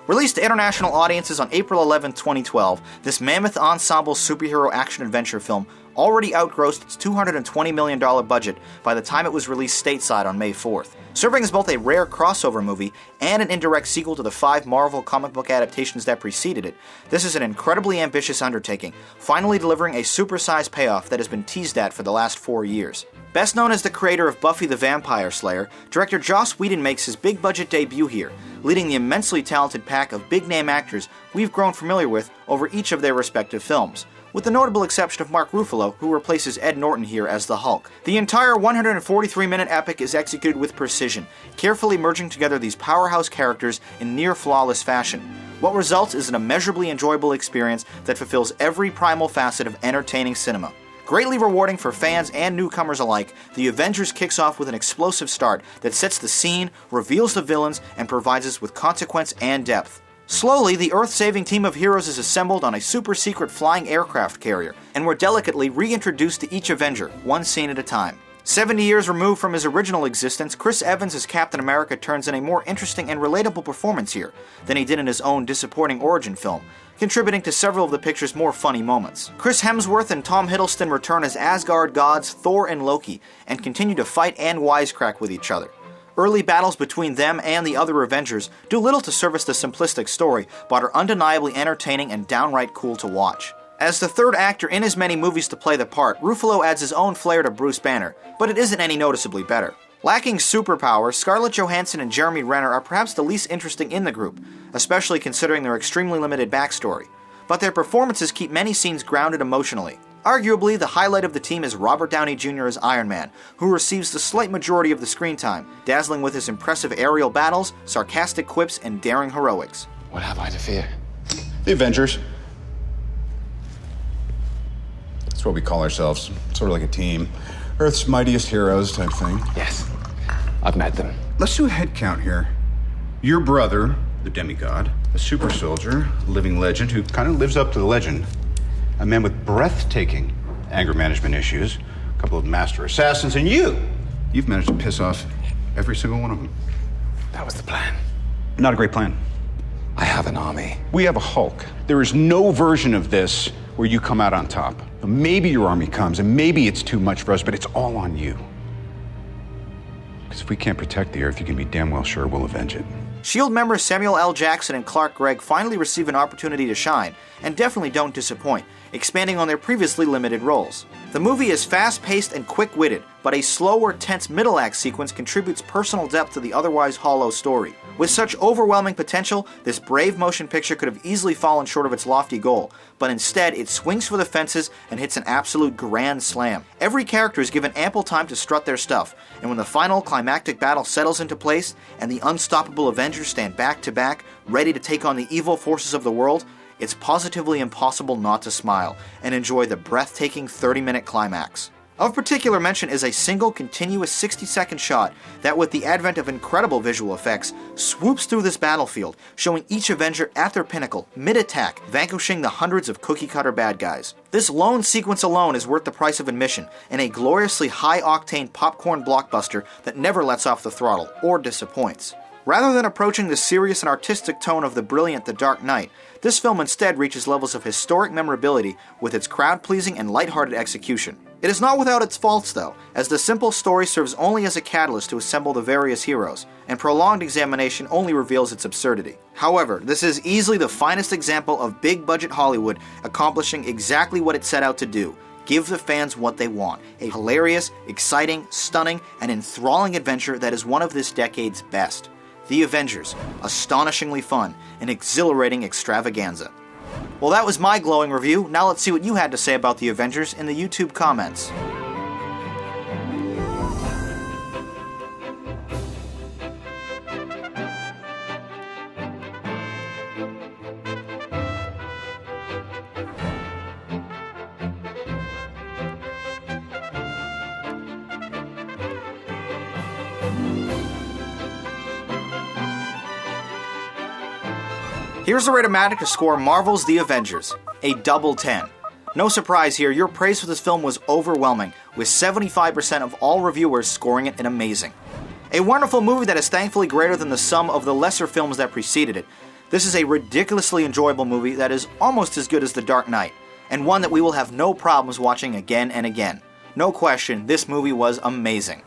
Released to international audiences on April 11, 2012, this mammoth ensemble superhero action-adventure film already outgrossed its $220 million budget by the time it was released stateside on May 4th. Serving as both a rare crossover movie and an indirect sequel to the 5 Marvel comic book adaptations that preceded it, this is an incredibly ambitious undertaking, finally delivering a supersized payoff that has been teased at for the last 4 years. Best known as the creator of Buffy the Vampire Slayer, director Joss Whedon makes his big-budget debut here, leading the immensely talented pack of big-name actors we've grown familiar with over each of their respective films, with the notable exception of Mark Ruffalo, who replaces Ed Norton here as the Hulk. The entire 143-minute epic is executed with precision, carefully merging together these powerhouse characters in near-flawless fashion. What results is an immeasurably enjoyable experience that fulfills every primal facet of entertaining cinema. Greatly rewarding for fans and newcomers alike, The Avengers kicks off with an explosive start that sets the scene, reveals the villains, and provides us with consequence and depth. Slowly, the Earth-saving team of heroes is assembled on a super-secret flying aircraft carrier, and we're delicately reintroduced to each Avenger, one scene at a time. 70 years removed from his original existence, Chris Evans as Captain America turns in a more interesting and relatable performance here than he did in his own disappointing origin film, contributing to several of the picture's more funny moments. Chris Hemsworth and Tom Hiddleston return as Asgard gods Thor and Loki, and continue to fight and wisecrack with each other. Early battles between them and the other Avengers do little to service the simplistic story, but are undeniably entertaining and downright cool to watch. As the third actor in as many movies to play the part, Ruffalo adds his own flair to Bruce Banner, but it isn't any noticeably better. Lacking superpowers, Scarlett Johansson and Jeremy Renner are perhaps the least interesting in the group, especially considering their extremely limited backstory, but their performances keep many scenes grounded emotionally. Arguably, the highlight of the team is Robert Downey Jr. as Iron Man, who receives the slight majority of the screen time, dazzling with his impressive aerial battles, sarcastic quips, and daring heroics. What have I to fear? The Avengers. That's what we call ourselves, sort of like a team. Earth's mightiest heroes type thing. Yes, I've met them. Let's do a head count here. Your brother, the demigod, a super soldier, a living legend who kind of lives up to the legend. A man with breathtaking anger management issues, a couple of master assassins, and you've managed to piss off every single one of them. That was the plan. Not a great plan. I have an army. We have a Hulk. There is no version of this where you come out on top. Maybe your army comes, and maybe it's too much for us, but it's all on you. Because if we can't protect the Earth, you can be damn well sure we'll avenge it. S.H.I.E.L.D. members Samuel L. Jackson and Clark Gregg finally receive an opportunity to shine, and definitely don't disappoint, expanding on their previously limited roles. The movie is fast-paced and quick-witted, but a slower, tense middle act sequence contributes personal depth to the otherwise hollow story. With such overwhelming potential, this brave motion picture could have easily fallen short of its lofty goal, but instead it swings for the fences and hits an absolute grand slam. Every character is given ample time to strut their stuff, and when the final climactic battle settles into place, and the unstoppable Avengers stand back to back, ready to take on the evil forces of the world, it's positively impossible not to smile and enjoy the breathtaking 30-minute climax. Of particular mention is a single continuous 60-second shot that, with the advent of incredible visual effects, swoops through this battlefield, showing each Avenger at their pinnacle, mid-attack, vanquishing the hundreds of cookie-cutter bad guys. This lone sequence alone is worth the price of admission, in a gloriously high-octane popcorn blockbuster that never lets off the throttle, or disappoints. Rather than approaching the serious and artistic tone of the brilliant The Dark Knight, this film instead reaches levels of historic memorability with its crowd-pleasing and lighthearted execution. It is not without its faults, though, as the simple story serves only as a catalyst to assemble the various heroes, and prolonged examination only reveals its absurdity. However, this is easily the finest example of big-budget Hollywood accomplishing exactly what it set out to do: give the fans what they want, a hilarious, exciting, stunning, and enthralling adventure that is one of this decade's best. The Avengers, astonishingly fun, and exhilarating extravaganza. Well, that was my glowing review. Now let's see what you had to say about The Avengers in the YouTube comments. Here's the Rate-O-Matic to score Marvel's The Avengers, a double 10. No surprise here, your praise for this film was overwhelming, with 75% of all reviewers scoring it an amazing. A wonderful movie that is thankfully greater than the sum of the lesser films that preceded it, This is a ridiculously enjoyable movie that is almost as good as The Dark Knight, and one that we will have no problems watching again and again. No question, this movie was amazing.